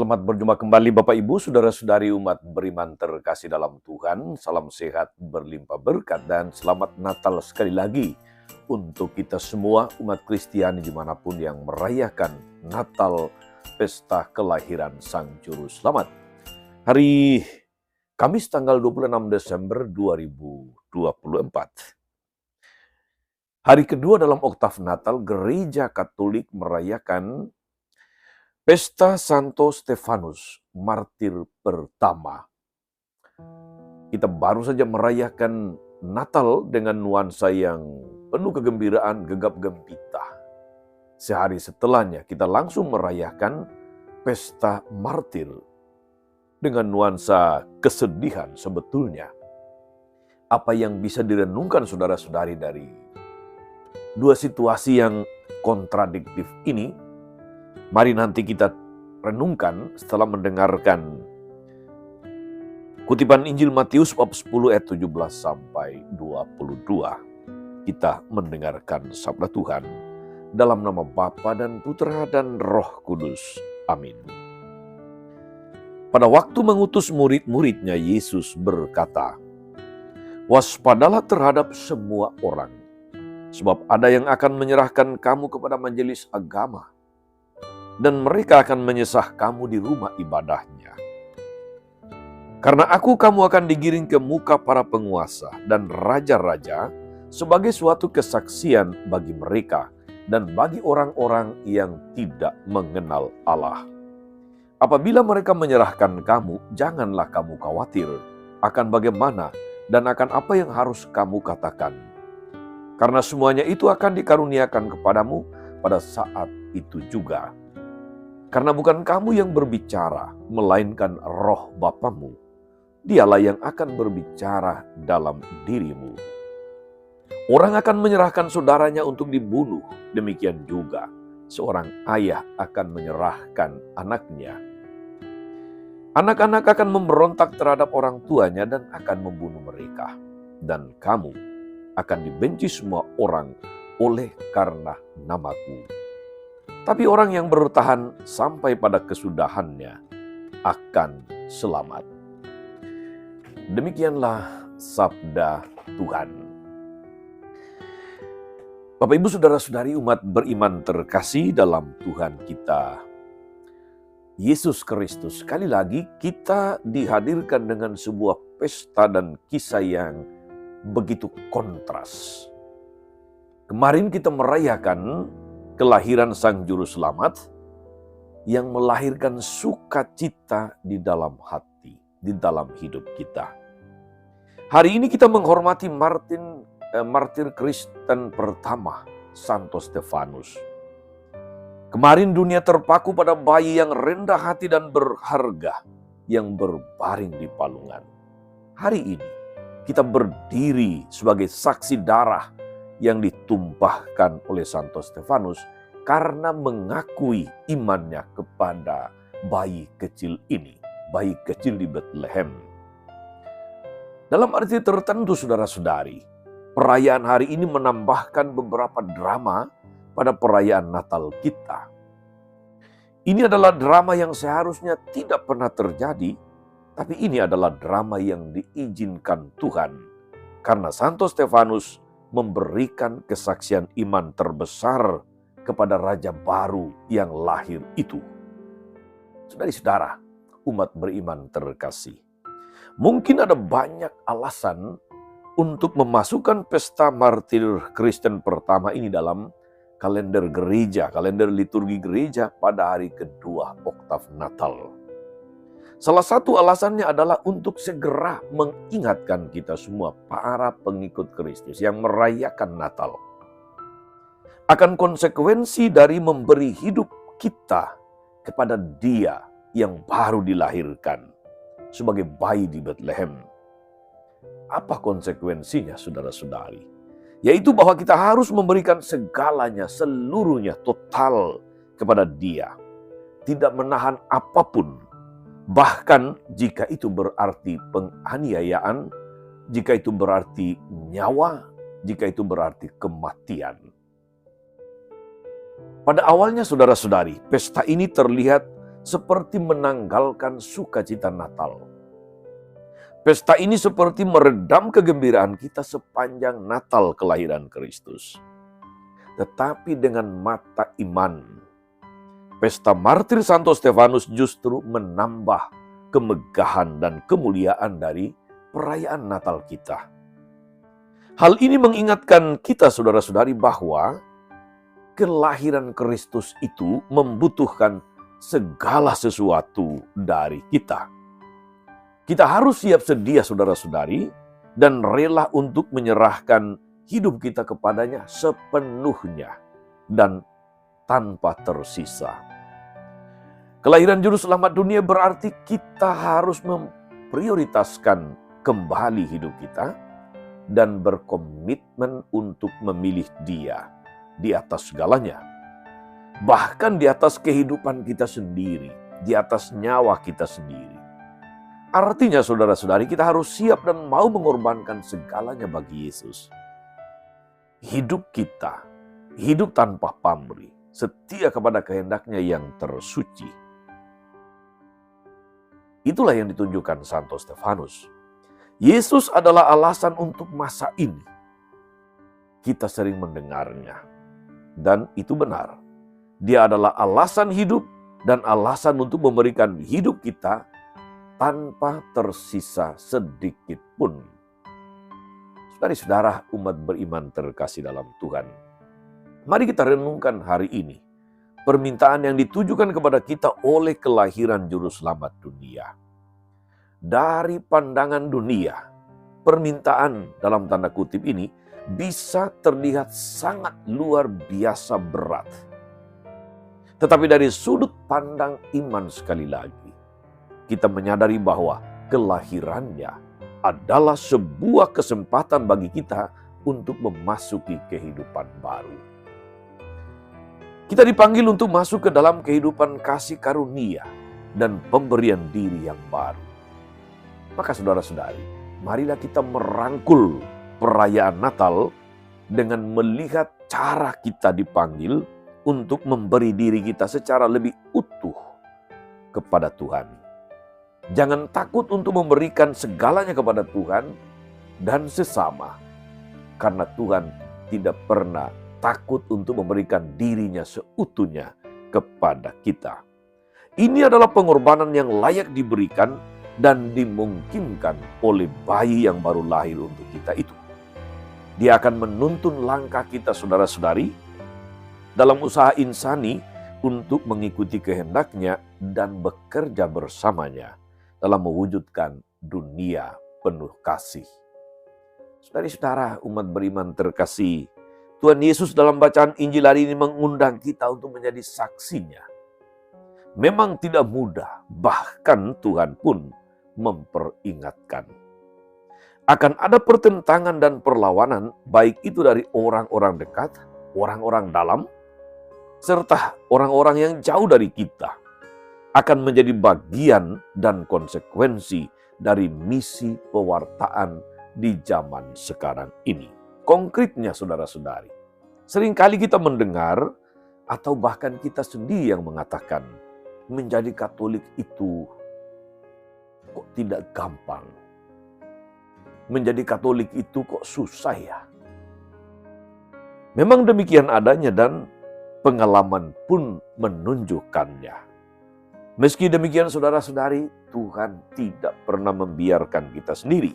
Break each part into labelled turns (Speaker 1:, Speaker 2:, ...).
Speaker 1: Selamat berjumpa kembali Bapak Ibu, Saudara-saudari umat beriman terkasih dalam Tuhan. Salam sehat, berlimpah berkat, dan selamat Natal sekali lagi untuk kita semua umat Kristiani dimanapun yang merayakan Natal, pesta kelahiran Sang Juru Selamat. Hari Kamis tanggal 26 Desember 2024. Hari kedua dalam oktav Natal, Gereja Katolik merayakan Pesta Santo Stefanus, martir pertama. Kita baru saja merayakan Natal dengan nuansa yang penuh kegembiraan, gegap gempita. Sehari setelahnya kita langsung merayakan Pesta Martir dengan nuansa kesedihan sebetulnya. Apa yang bisa direnungkan saudara-saudari dari dua situasi yang kontradiktif ini? Mari nanti kita renungkan setelah mendengarkan kutipan Injil Matius bab 10 ayat 17 sampai 22. Kita mendengarkan sabda Tuhan dalam nama Bapa dan Putra dan Roh Kudus. Amin. Pada waktu mengutus murid-muridnya, Yesus berkata, "Waspadalah terhadap semua orang, sebab ada yang akan menyerahkan kamu kepada majelis agama, dan mereka akan menyesah kamu di rumah ibadahnya. Karena kamu akan digiring ke muka para penguasa dan raja-raja sebagai suatu kesaksian bagi mereka dan bagi orang-orang yang tidak mengenal Allah. Apabila mereka menyerahkan kamu, janganlah kamu khawatir akan bagaimana dan akan apa yang harus kamu katakan. Karena semuanya itu akan dikaruniakan kepadamu pada saat itu juga. Karena bukan kamu yang berbicara, melainkan Roh Bapamu. Dialah yang akan berbicara dalam dirimu. Orang akan menyerahkan saudaranya untuk dibunuh, demikian juga seorang ayah akan menyerahkan anaknya. Anak-anak akan memberontak terhadap orang tuanya dan akan membunuh mereka. Dan kamu akan dibenci semua orang oleh karena namaku. Tapi orang yang bertahan sampai pada kesudahannya akan selamat." Demikianlah sabda Tuhan. Bapak Ibu Saudara-saudari umat beriman terkasih dalam Tuhan kita Yesus Kristus, sekali lagi kita dihadirkan dengan sebuah pesta dan kisah yang begitu kontras. Kemarin kita merayakan kelahiran Sang Juru Selamat yang melahirkan sukacita di dalam hati, di dalam hidup kita. Hari ini kita menghormati martir Kristen pertama, Santo Stefanus. Kemarin dunia terpaku pada bayi yang rendah hati dan berharga yang berbaring di palungan. Hari ini kita berdiri sebagai saksi darah yang ditumpahkan oleh Santo Stefanus karena mengakui imannya kepada bayi kecil ini, bayi kecil di Bethlehem. Dalam arti tertentu saudara-saudari, perayaan hari ini menambahkan beberapa drama pada perayaan Natal kita. Ini adalah drama yang seharusnya tidak pernah terjadi, tapi ini adalah drama yang diizinkan Tuhan karena Santo Stefanus memberikan kesaksian iman terbesar kepada Raja baru yang lahir itu. Saudara-saudara, umat beriman terkasih, mungkin ada banyak alasan untuk memasukkan pesta martir Kristen pertama ini dalam kalender gereja, kalender liturgi gereja pada hari kedua oktav Natal. Salah satu alasannya adalah untuk segera mengingatkan kita semua para pengikut Kristus yang merayakan Natal akan konsekuensi dari memberi hidup kita kepada Dia yang baru dilahirkan sebagai bayi di Bethlehem. Apa konsekuensinya saudara-saudari? Yaitu bahwa kita harus memberikan segalanya, seluruhnya, total kepada Dia. Tidak menahan apapun. Bahkan jika itu berarti penganiayaan, jika itu berarti nyawa, jika itu berarti kematian. Pada awalnya saudara-saudari, pesta ini terlihat seperti menanggalkan sukacita Natal. Pesta ini seperti meredam kegembiraan kita sepanjang Natal kelahiran Kristus. Tetapi dengan mata iman, pesta martir Santo Stefanus justru menambah kemegahan dan kemuliaan dari perayaan Natal kita. Hal ini mengingatkan kita saudara-saudari bahwa kelahiran Kristus itu membutuhkan segala sesuatu dari kita. Kita harus siap sedia saudara-saudari dan rela untuk menyerahkan hidup kita kepadanya sepenuhnya dan tanpa tersisa. Kelahiran Juru Selamat dunia berarti kita harus memprioritaskan kembali hidup kita dan berkomitmen untuk memilih Dia di atas segalanya. Bahkan di atas kehidupan kita sendiri, di atas nyawa kita sendiri. Artinya saudara-saudari, kita harus siap dan mau mengorbankan segalanya bagi Yesus. Hidup kita, hidup tanpa pamrih, setia kepada kehendaknya yang tersuci. Itulah yang ditunjukkan Santo Stefanus. Yesus adalah alasan untuk masa ini. Kita sering mendengarnya, dan itu benar. Dia adalah alasan hidup dan alasan untuk memberikan hidup kita tanpa tersisa sedikit pun. Saudara-saudara umat beriman terkasih dalam Tuhan, mari kita renungkan hari ini permintaan yang ditujukan kepada kita oleh kelahiran Juru Selamat dunia. Dari pandangan dunia, permintaan dalam tanda kutip ini bisa terlihat sangat luar biasa berat. Tetapi dari sudut pandang iman sekali lagi, kita menyadari bahwa kelahirannya adalah sebuah kesempatan bagi kita untuk memasuki kehidupan baru. Kita dipanggil untuk masuk ke dalam kehidupan kasih karunia dan pemberian diri yang baru. Maka saudara-saudari, marilah kita merangkul perayaan Natal dengan melihat cara kita dipanggil untuk memberi diri kita secara lebih utuh kepada Tuhan. Jangan takut untuk memberikan segalanya kepada Tuhan dan sesama. Karena Tuhan tidak pernah takut untuk memberikan dirinya seutuhnya kepada kita. Ini adalah pengorbanan yang layak diberikan dan dimungkinkan oleh bayi yang baru lahir untuk kita itu. Dia akan menuntun langkah kita saudara-saudari dalam usaha insani untuk mengikuti kehendaknya dan bekerja bersamanya dalam mewujudkan dunia penuh kasih. Saudara-saudara umat beriman terkasih, Tuhan Yesus dalam bacaan Injil hari ini mengundang kita untuk menjadi saksinya. Memang tidak mudah, bahkan Tuhan pun memperingatkan. Akan ada pertentangan dan perlawanan, baik itu dari orang-orang dekat, orang-orang dalam, serta orang-orang yang jauh dari kita. Akan menjadi bagian dan konsekuensi dari misi pewartaan di zaman sekarang ini. Konkretnya saudara-saudari, seringkali kita mendengar atau bahkan kita sendiri yang mengatakan menjadi Katolik itu kok tidak gampang. Menjadi Katolik itu kok susah ya. Memang demikian adanya dan pengalaman pun menunjukkannya. Meski demikian saudara-saudari, Tuhan tidak pernah membiarkan kita sendiri.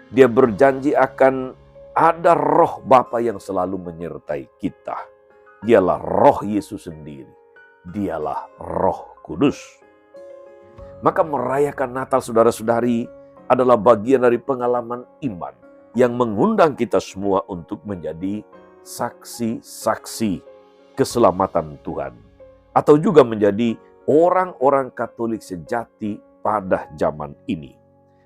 Speaker 1: Dia berjanji akan ada roh Bapa yang selalu menyertai kita. Dialah roh Yesus sendiri. Dialah Roh Kudus. Maka merayakan Natal saudara-saudari adalah bagian dari pengalaman iman yang mengundang kita semua untuk menjadi saksi-saksi keselamatan Tuhan. Atau juga menjadi orang-orang Katolik sejati pada zaman ini.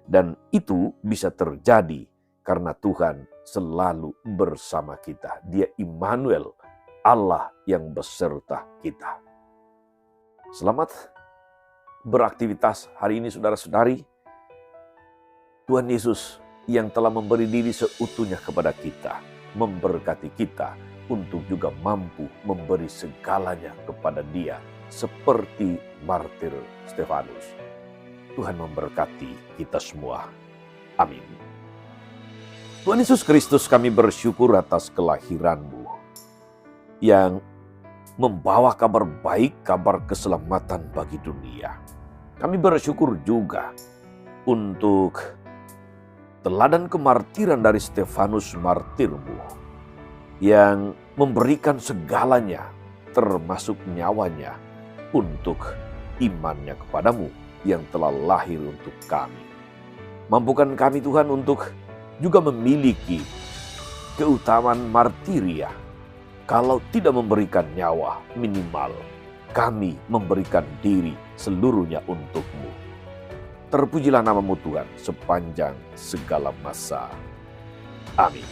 Speaker 1: Dan itu bisa terjadi karena Tuhan selalu bersama kita. Dia Immanuel, Allah yang beserta kita. Selamat beraktivitas hari ini saudara-saudari. Tuhan Yesus yang telah memberi diri seutuhnya kepada kita, memberkati kita untuk juga mampu memberi segalanya kepada Dia seperti martir Stefanus. Tuhan memberkati kita semua. Amin. Tuhan Yesus Kristus, kami bersyukur atas kelahiran-Mu yang membawa kabar baik, kabar keselamatan bagi dunia. Kami bersyukur juga untuk teladan kemartiran dari Stefanus martir-Mu yang memberikan segalanya, termasuk nyawanya, untuk imannya kepadamu yang telah lahir untuk kami. Mampukan kami Tuhan untuk juga memiliki keutamaan martiria. Kalau tidak memberikan nyawa, minimal kami memberikan diri seluruhnya untuk-Mu. Terpujilah nama-Mu Tuhan sepanjang segala masa. Amin.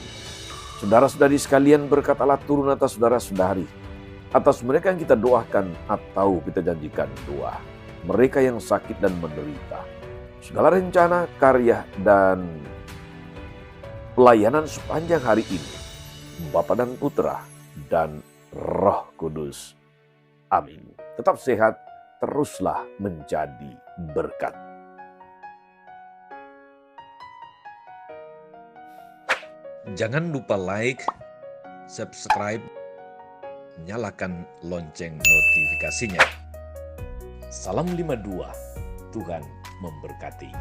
Speaker 1: Saudara-saudari sekalian, berkat Allah turun atas saudara-saudari, atas mereka yang kita doakan atau kita janjikan doa, mereka yang sakit dan menderita, segala rencana, karya, dan pelayanan sepanjang hari ini, Bapa dan Putra dan Roh Kudus. Amin. Tetap sehat, teruslah menjadi berkat.
Speaker 2: Jangan lupa like, subscribe, nyalakan lonceng notifikasinya. Salam 52, Tuhan memberkati.